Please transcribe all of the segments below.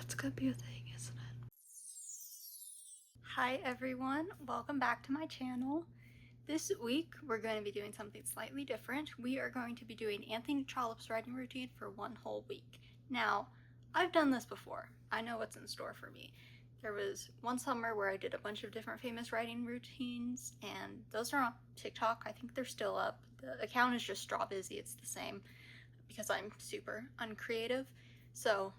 That's gonna be a thing, isn't it? Hi everyone, welcome back to my channel. This week we're going to be doing something slightly different. We are going to be doing Anthony Trollope's writing routine for one whole week. Now, I've done this before. I know what's in store for me. There was one summer where I did a bunch of different famous writing routines, and those are on TikTok. I think they're still up. The account is just Straw Busy. It's the same because I'm super uncreative. So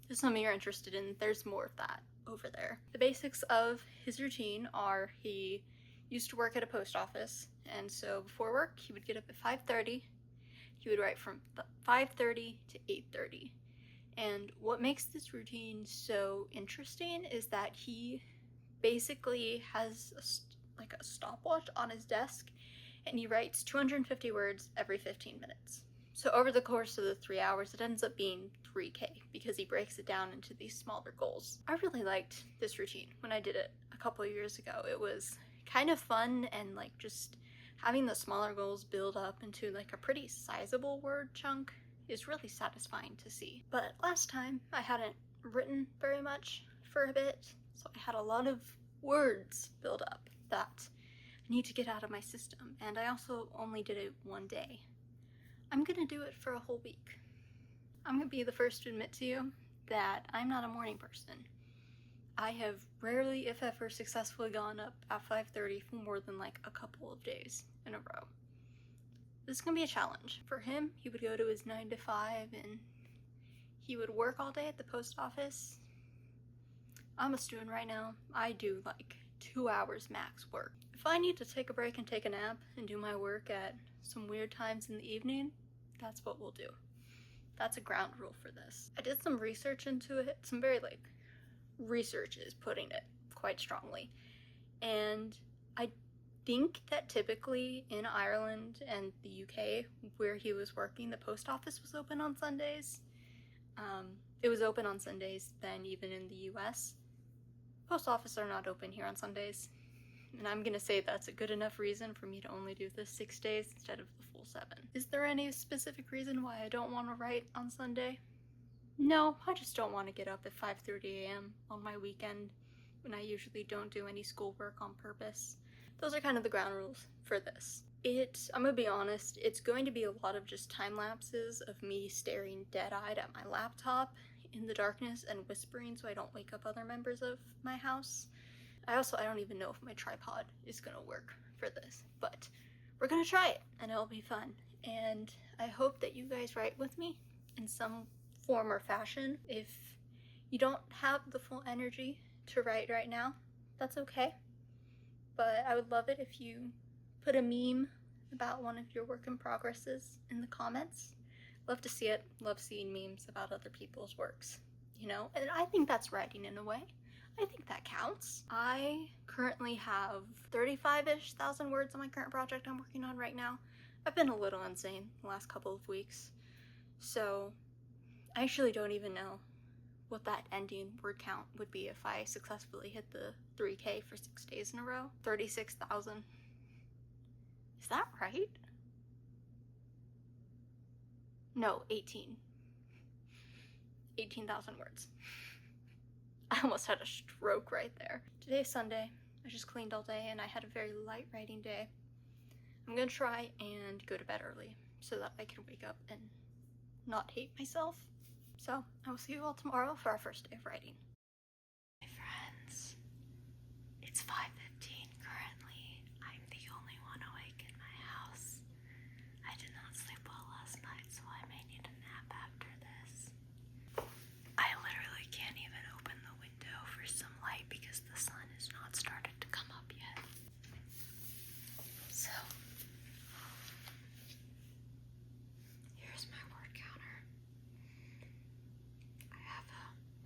if some of you are interested in, there's more of that over there. The basics of his routine are he used to work at a post office, and so before work he would get up at 5:30. He would write from 5:30 to 8:30. And what makes this routine so interesting is that he basically has like a stopwatch on his desk, and he writes 250 words every 15 minutes. So over the course of the 3 hours, it ends up being 3K because he breaks it down into these smaller goals. I really liked this routine when I did it a couple of years ago. It was kind of fun, and like just having the smaller goals build up into like a pretty sizable word chunk is really satisfying to see. But last time I hadn't written very much for a bit, so I had a lot of words build up that I need to get out of my system, and I also only did it one day. I'm gonna do it for a whole week. I'm gonna be the first to admit to you that I'm not a morning person. I have rarely, if ever, successfully gone up at 5:30 for more than like a couple of days in a row. This is gonna be a challenge. For him, he would go to his 9 to 5 and he would work all day at the post office. I'm a student right now. I do like 2 hours max work. If I need to take a break and take a nap and do my work at some weird times in the evening, that's what we'll do. That's a ground rule for this. I did some research into it. Some very research is putting it quite strongly. And I think that typically in Ireland and the UK, where he was working, the post office was open on Sundays. It was open on Sundays then even in the US. Post offices are not open here on Sundays. And I'm gonna say that's a good enough reason for me to only do this 6 days instead of the full 7. Is there any specific reason why I don't want to write on Sunday? No, I just don't want to get up at 5:30 a.m. on my weekend when I usually don't do any schoolwork on purpose. Those are kind of the ground rules for this. I'm gonna be honest, it's going to be a lot of just time lapses of me staring dead-eyed at my laptop in the darkness and whispering so I don't wake up other members of my house. I don't even know if my tripod is gonna work for this, but we're gonna try it and it'll be fun. And I hope that you guys write with me in some form or fashion. If you don't have the full energy to write right now, that's okay. But I would love it if you put a meme about one of your work in progresses in the comments. Love to see it. Love seeing memes about other people's works, you know? And I think that's writing in a way. I think that counts. I currently have 35-ish thousand words on my current project I'm working on right now. I've been a little insane the last couple of weeks, so I actually don't even know what that ending word count would be if I successfully hit the 3K for 6 days in a row. 36,000. Is that right? No, 18,000 words. I almost had a stroke right there. Today's Sunday. I just cleaned all day and I had a very light writing day. I'm gonna try and go to bed early so that I can wake up and not hate myself. So I will see you all tomorrow for our first day of writing. Hi friends, it's 5:15 currently. I'm the only one awake in my house. I did not sleep well last night, so I may need a nap after this. I literally can't even open the window for some light because the sun has not started to come up yet. So, here's my word counter. I have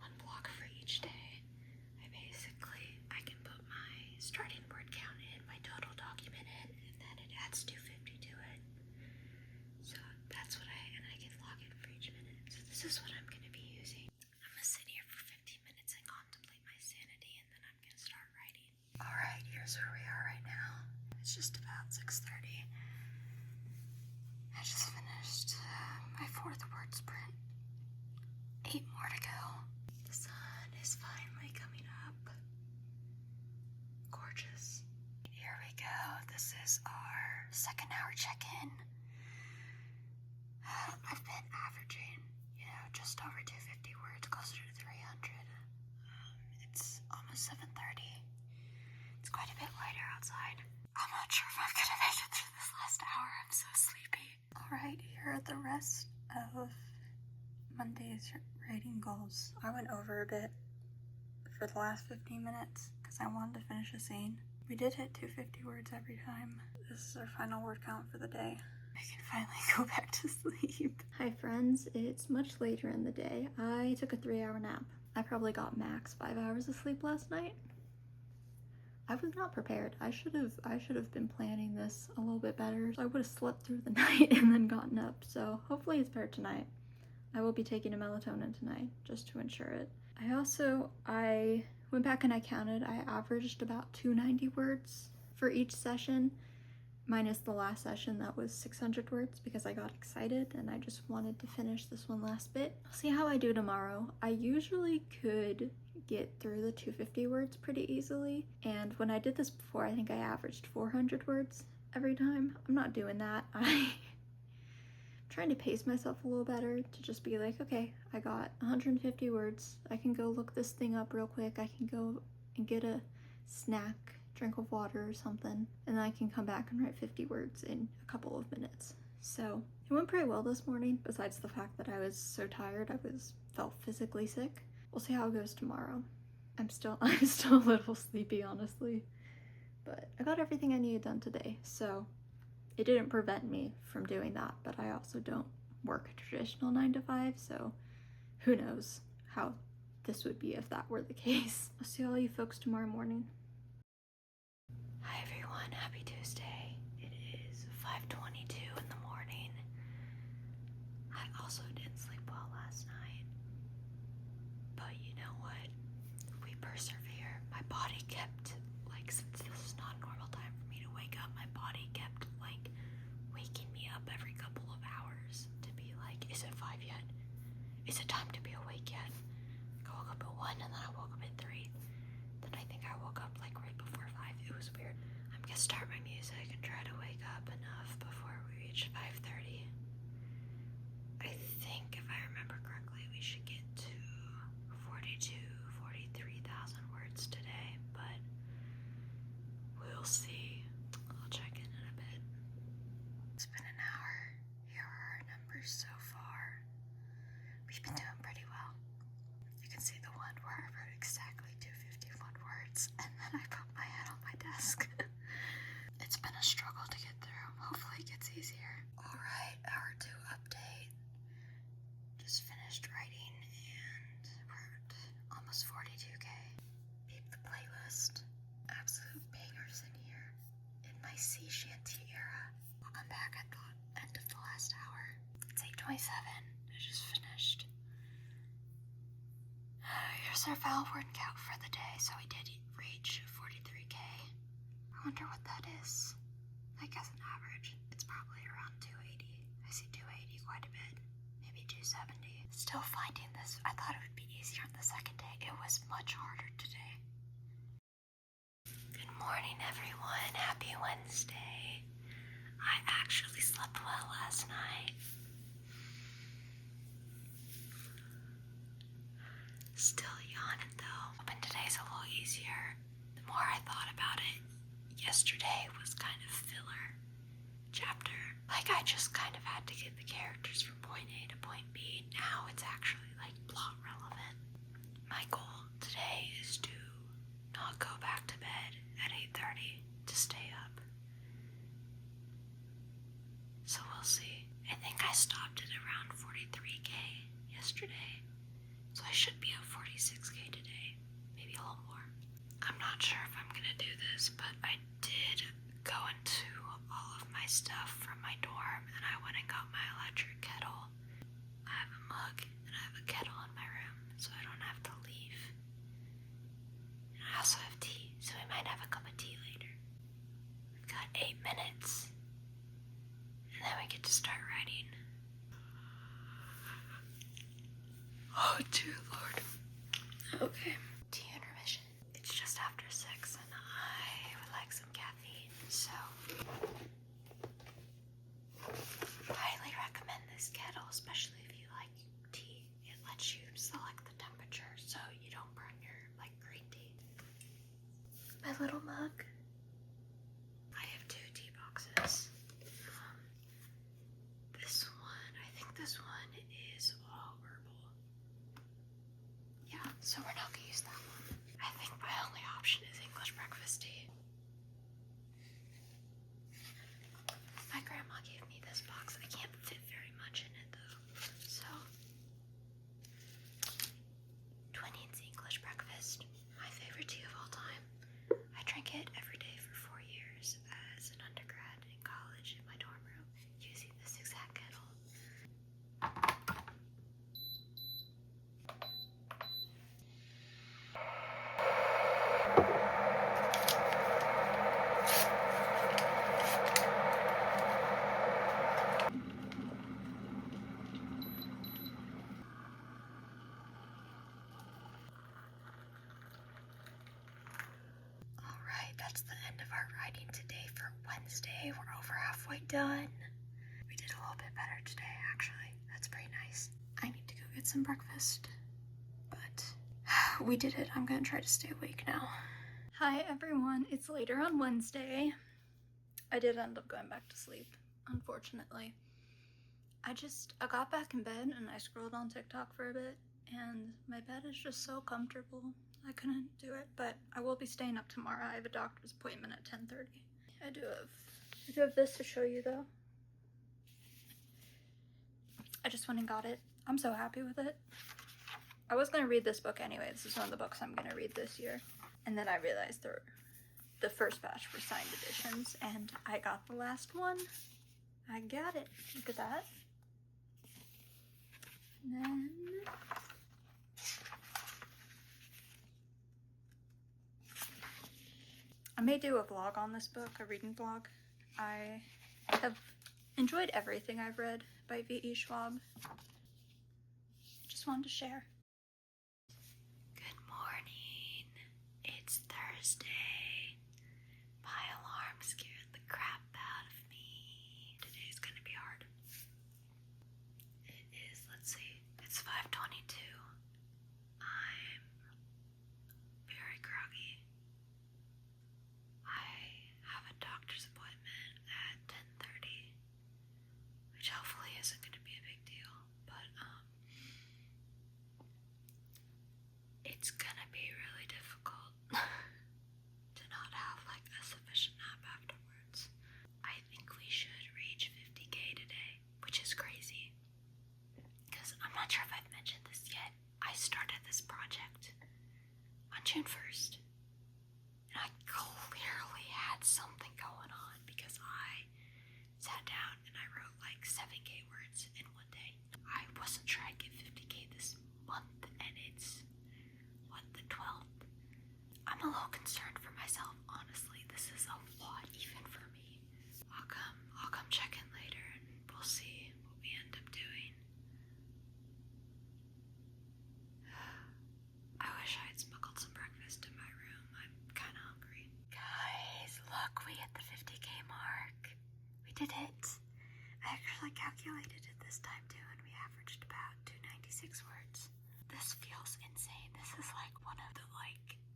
one block for each day. I can put my starting word count in, my total document in, and then it adds 250 to it. So that's what and I can log in for each minute. So this is what I'm gonna be using. I'm gonna sit here for 15 minutes and contemplate my sanity, and then I'm gonna start writing. Alright, here's where we are right now. It's just about 6:30. I just finished my 4th word sprint. 8 more to go. The sun is finally coming up. Gorgeous. Here we go. This is our second hour check-in. I've been averaging, just over 250 words, closer to 300. It's almost 7:30. It's quite a bit lighter outside. I'm not sure if I'm gonna make it through this last hour. I'm so sleepy. Alright, here are the rest of Monday's writing goals. I went over a bit for the last 15 minutes because I wanted to finish a scene. We did hit 250 words every time. This is our final word count for the day. I can finally go back to sleep. Hi friends, it's much later in the day. I took a 3-hour nap. I probably got max 5 hours of sleep last night. I was not prepared. I should have been planning this a little bit better. So I would have slept through the night and then gotten up. So hopefully it's better tonight. I will be taking a melatonin tonight just to ensure it. I went back and I counted. I averaged about 290 words for each session, minus the last session that was 600 words because I got excited and I just wanted to finish this one last bit. I'll see how I do tomorrow. I usually could get through the 250 words pretty easily, and when I did this before, I think I averaged 400 words every time. I'm not doing that. I'm trying to pace myself a little better to just be like, okay, I got 150 words. I can go look this thing up real quick. I can go and get a snack, drink of water or something, and then I can come back and write 50 words in a couple of minutes. So it went pretty well this morning, besides the fact that I was so tired. I felt physically sick. We'll see how it goes tomorrow. I'm still a little sleepy, honestly, but I got everything I needed done today, so it didn't prevent me from doing that. But I also don't work a traditional 9 to 5, so who knows how this would be if that were the case. I'll see all you folks tomorrow morning. Hi everyone, happy Tuesday. It is 5:22 in the morning. I also didn't sleep well last night, but you know what? We persevere. My body kept, since this is not a normal time for me to wake up, my body kept, waking me up every couple of hours to be like, is it 5 yet? Is it time to be awake yet? I woke up at 1 and then I woke up at 3. Then I think I woke up right before 5. It was weird. I'm gonna start my music and try to wake up enough before we reach 5:30. I think if I remember correctly, we should get to 43,000 words today, but we'll see. I'll check in a bit. It's been an hour. Here are our numbers so far. We've been doing pretty well. You can see the one where I wrote exactly 251 words and then I put my head on my desk. It's been a struggle to get through. Hopefully it gets easier. Alright, hour 2 update. Just finished writing and we're at almost 42K. Peep the playlist. Absolute bangers in here. In my sea shanty era. We'll come back at the end of the last hour. It's 8:27. I just finished. Here's our final word count for the day. So we did reach 43K. I wonder what that is. As an average, it's probably around 280. I see 280 quite a bit. Maybe 270. Still finding this. I thought it would be easier on the second day. It was much harder today. Good morning, everyone. Happy Wednesday. I actually slept well last night. Still yawning though. Hoping today's a little easier. The more I thought about it, yesterday was kind of filler chapter. I just kind of had to get the characters from point A to point B. Now it's actually plot relevant. My goal today is to not go back to bed at 8:30 to stay up. So we'll see. I think I stopped at around 43K yesterday. So I should be at 46K today. Maybe a little more. I'm not sure if I'm gonna do this, but I did go into all of my stuff from my dorm and I went and got my electric kettle. I have a mug and I have a kettle in my room so I don't have to leave. And I also have tea, so we might have a cup of tea later. We've got 8 minutes and then we get to start writing. Oh, dear Lord. Okay. Tea intermission. It's just after 6 and I would like some caffeine, so highly recommend this kettle, especially if you like tea. It lets you select the temperature so you don't burn your green tea. My little mug. I have 2 tea boxes. This one, I think this one is all herbal. Yeah, so we're not gonna use that one. I think my only option is English breakfast tea. My grandma gave me this box. I can't fit very much in it though. So, Twinings English breakfast, my favorite tea of all time. I drank it every day for 4 years as an undergrad in college in my dorm room using this exact kettle. Alright, that's the end of our writing today for Wednesday. We're over halfway done. We did a little bit better today, actually. That's pretty nice. I need to go get some breakfast. But we did it. I'm gonna try to stay awake now. Hi everyone, it's later on Wednesday. I did end up going back to sleep, unfortunately. I got back in bed and I scrolled on TikTok for a bit, and my bed is just so comfortable. I couldn't do it, but I will be staying up tomorrow. I have a doctor's appointment at 10:30. I do have this to show you though. I just went and got it. I'm so happy with it. I was gonna read this book anyway. This is one of the books I'm gonna read this year. And then I realized the first batch were signed editions, and I got the last one. I got it. Look at that. And then I may do a vlog on this book, a reading vlog. I have enjoyed everything I've read by V.E. Schwab. Just wanted to share. Good morning. It's Thursday. My alarm scared the crap out of me. Today's gonna be hard. It is, let's see, it's 5:22. I'm very groggy. I have a doctor's appointment at 10:30, which hopefully isn't gonna be a big deal, but it's gonna be really difficult to not have a sufficient nap afterwards. I think we should reach 50K today, which is crazy. Because I'm not sure if I've mentioned this yet. I started this project on June 1st. And I clearly had something going on because I sat down and I wrote 7K words in one day. I wasn't sure I'd get 50K this month, and it's the 12th. I'm a little concerned for myself, honestly. This is a lot even for me. I'll come check in later and we'll see what we end up doing. I wish I had smuggled some breakfast in my room. I'm kind of hungry. Guys, look, we hit the 50K mark. We did it. I actually calculated it this time too, and we averaged about 296 words. This feels insane. This is one of the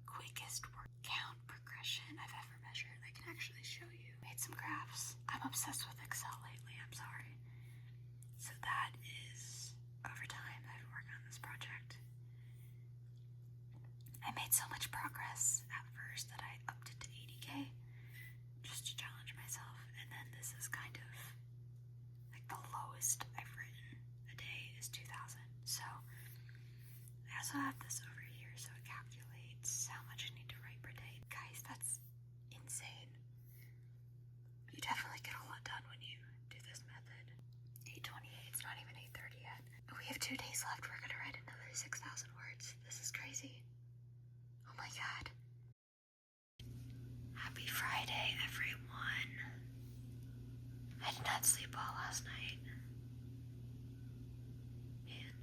quickest word count progression I've ever measured. I can actually show you. Made some graphs. I'm obsessed with Excel lately, I'm sorry. So that is over time I've been working on this project. I made so much progress at first that I upped it to 80K just to challenge myself, and then this is kind of the lowest I've written a day is 2,000. So I also have this over here, so it calculates how much I need to write per day. Guys, that's insane. You definitely get a lot done when you do this method. 8:28, it's not even 8:30 yet. We have 2 days left. We're gonna write another 6,000 words. This is crazy. Oh my god. Happy Friday, everyone. I did not sleep well last night. Man,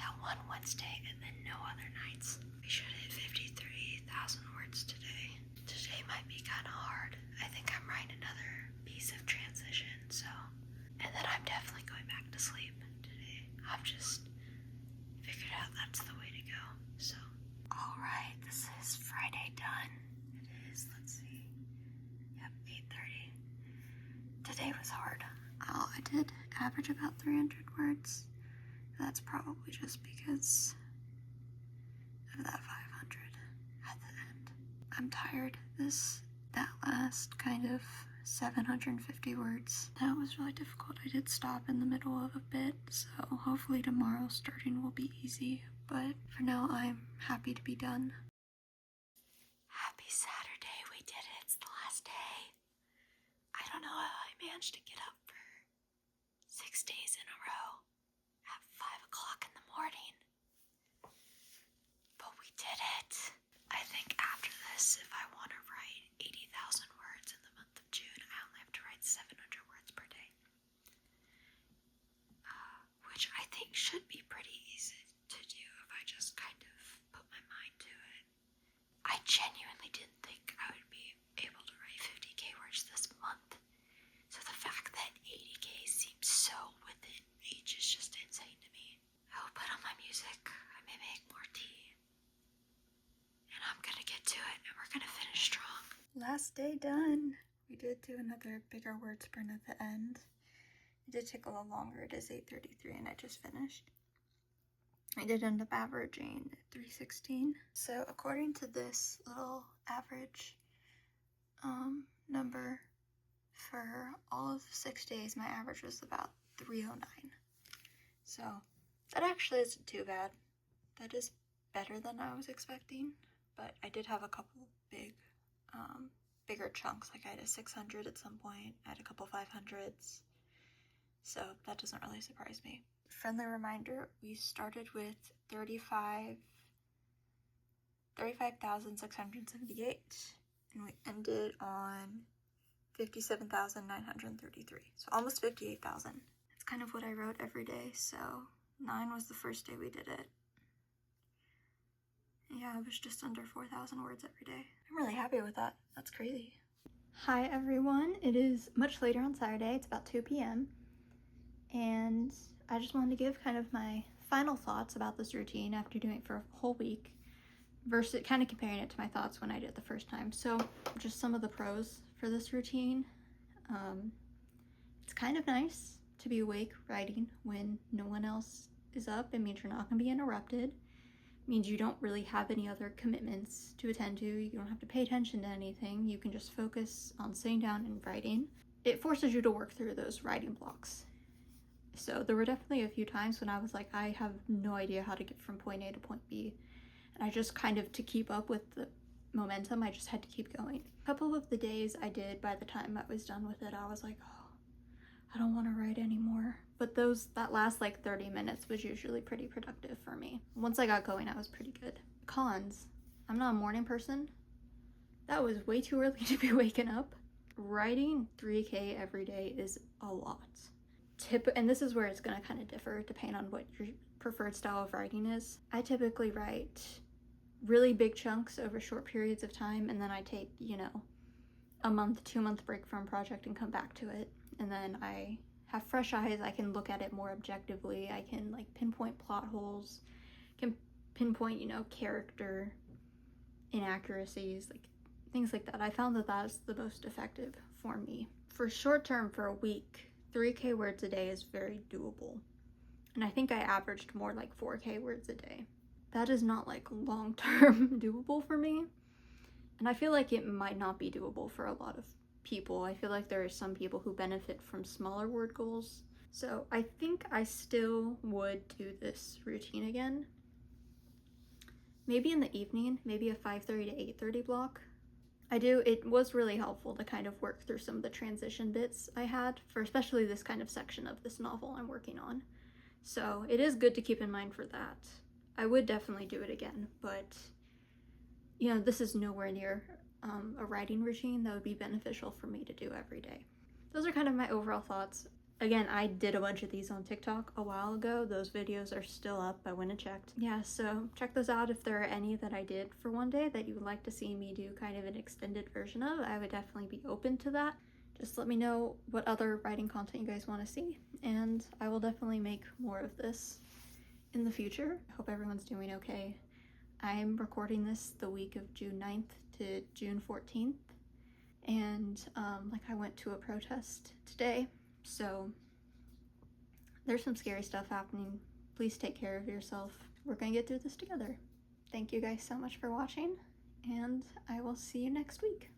that one Wednesday and then no other nights. We should hit 53,000 words today. Today might be kind of hard. I think I'm writing another piece of transition, so. And then I'm definitely going back to sleep today. I've just figured out that's the way to go, so. Alright, this is Friday done. It is, let's see. Yep, 8:30. Today was hard. Oh, I did average about 300 words. That's probably just because of that 500 at the end. I'm tired. That last kind of 750 words, that was really difficult. I did stop in the middle of a bit, so hopefully tomorrow starting will be easy. But for now, I'm happy to be done. Happy Saturday, we did it. It's the last day. I don't know how I managed to get up for 6 days in a row at 5 o'clock in the morning. But we did it. I think after this, if I want to write 80,000 words in the month of June, I only have to write 700 words per day. Which I think should be pretty easy to do if I just kind of put my mind to it. I genuinely didn't think I would be able to write 50k words this month. So the fact that 80k seems so within reach is just insane to me. I will put on my music, I may make more tea, and I'm gonna get to it, and we're gonna finish strong. Last day done. We did do another bigger word sprint at the end. It did take a little longer. It is 8:33 and I just finished. I did end up averaging 316. So according to this little average number, for all of 6 days, my average was about 309. So that actually isn't too bad. That is better than I was expecting, but I did have a couple bigger chunks. Like I had a 600 at some point, I had a couple 500s, so that doesn't really surprise me. Friendly reminder, we started with 35,678 and we ended on 57,933, so almost 58,000. That's kind of what I wrote every day. So 9 was the first day we did it. Yeah, it was just under 4,000 words every day. I'm really happy with that. That's crazy. Hi everyone, it is much later on Saturday. It's about 2 p.m. and I just wanted to give kind of my final thoughts about this routine after doing it for a whole week versus kind of comparing it to my thoughts when I did it the first time. So just some of the pros for this routine. It's kind of nice to be awake writing when no one else is up. It means you're not going to be interrupted. It means you don't really have any other commitments to attend to. You don't have to pay attention to anything. You can just focus on sitting down and writing. It forces you to work through those writing blocks. So there were definitely a few times when I was like, I have no idea how to get from point A to point B. And I just kind of, to keep up with the momentum, I just had to keep going. A couple of the days I did, by the time I was done with it, I was like, oh, I don't want to write anymore. But that last like 30 minutes was usually pretty productive for me. Once I got going, I was pretty good. Cons, I'm not a morning person. That was way too early to be waking up. Writing 3K every day is a lot. And this is where it's going to kind of differ depending on what your preferred style of writing is. I typically write really big chunks over short periods of time, and then I take, a month, 2 month break from a project and come back to it. And then I have fresh eyes. I can look at it more objectively. I can like pinpoint plot holes, can pinpoint, character inaccuracies, like things like that. I found that that's the most effective for me. For short term, for a week, 3K words a day is very doable. And I think I averaged more like 4K words a day. That is not like long-term doable for me. And I feel like it might not be doable for a lot of people. I feel like there are some people who benefit from smaller word goals. So I think I still would do this routine again. Maybe in the evening, maybe a 5:30 to 8:30 block. It was really helpful to kind of work through some of the transition bits I had for especially this kind of section of this novel I'm working on. So it is good to keep in mind for that. I would definitely do it again, but this is nowhere near a writing routine that would be beneficial for me to do every day. Those are kind of my overall thoughts. Again, I did a bunch of these on TikTok a while ago. Those videos are still up. I went and checked. Yeah, so check those out if there are any that I did for one day that you would like to see me do kind of an extended version of. I would definitely be open to that. Just let me know what other writing content you guys want to see, and I will definitely make more of this in the future. I hope everyone's doing okay. I'm recording this the week of June 9th to June 14th, and like I went to a protest today. So there's some scary stuff happening. Please take care of yourself. We're gonna get through this together. Thank you guys so much for watching, and I will see you next week.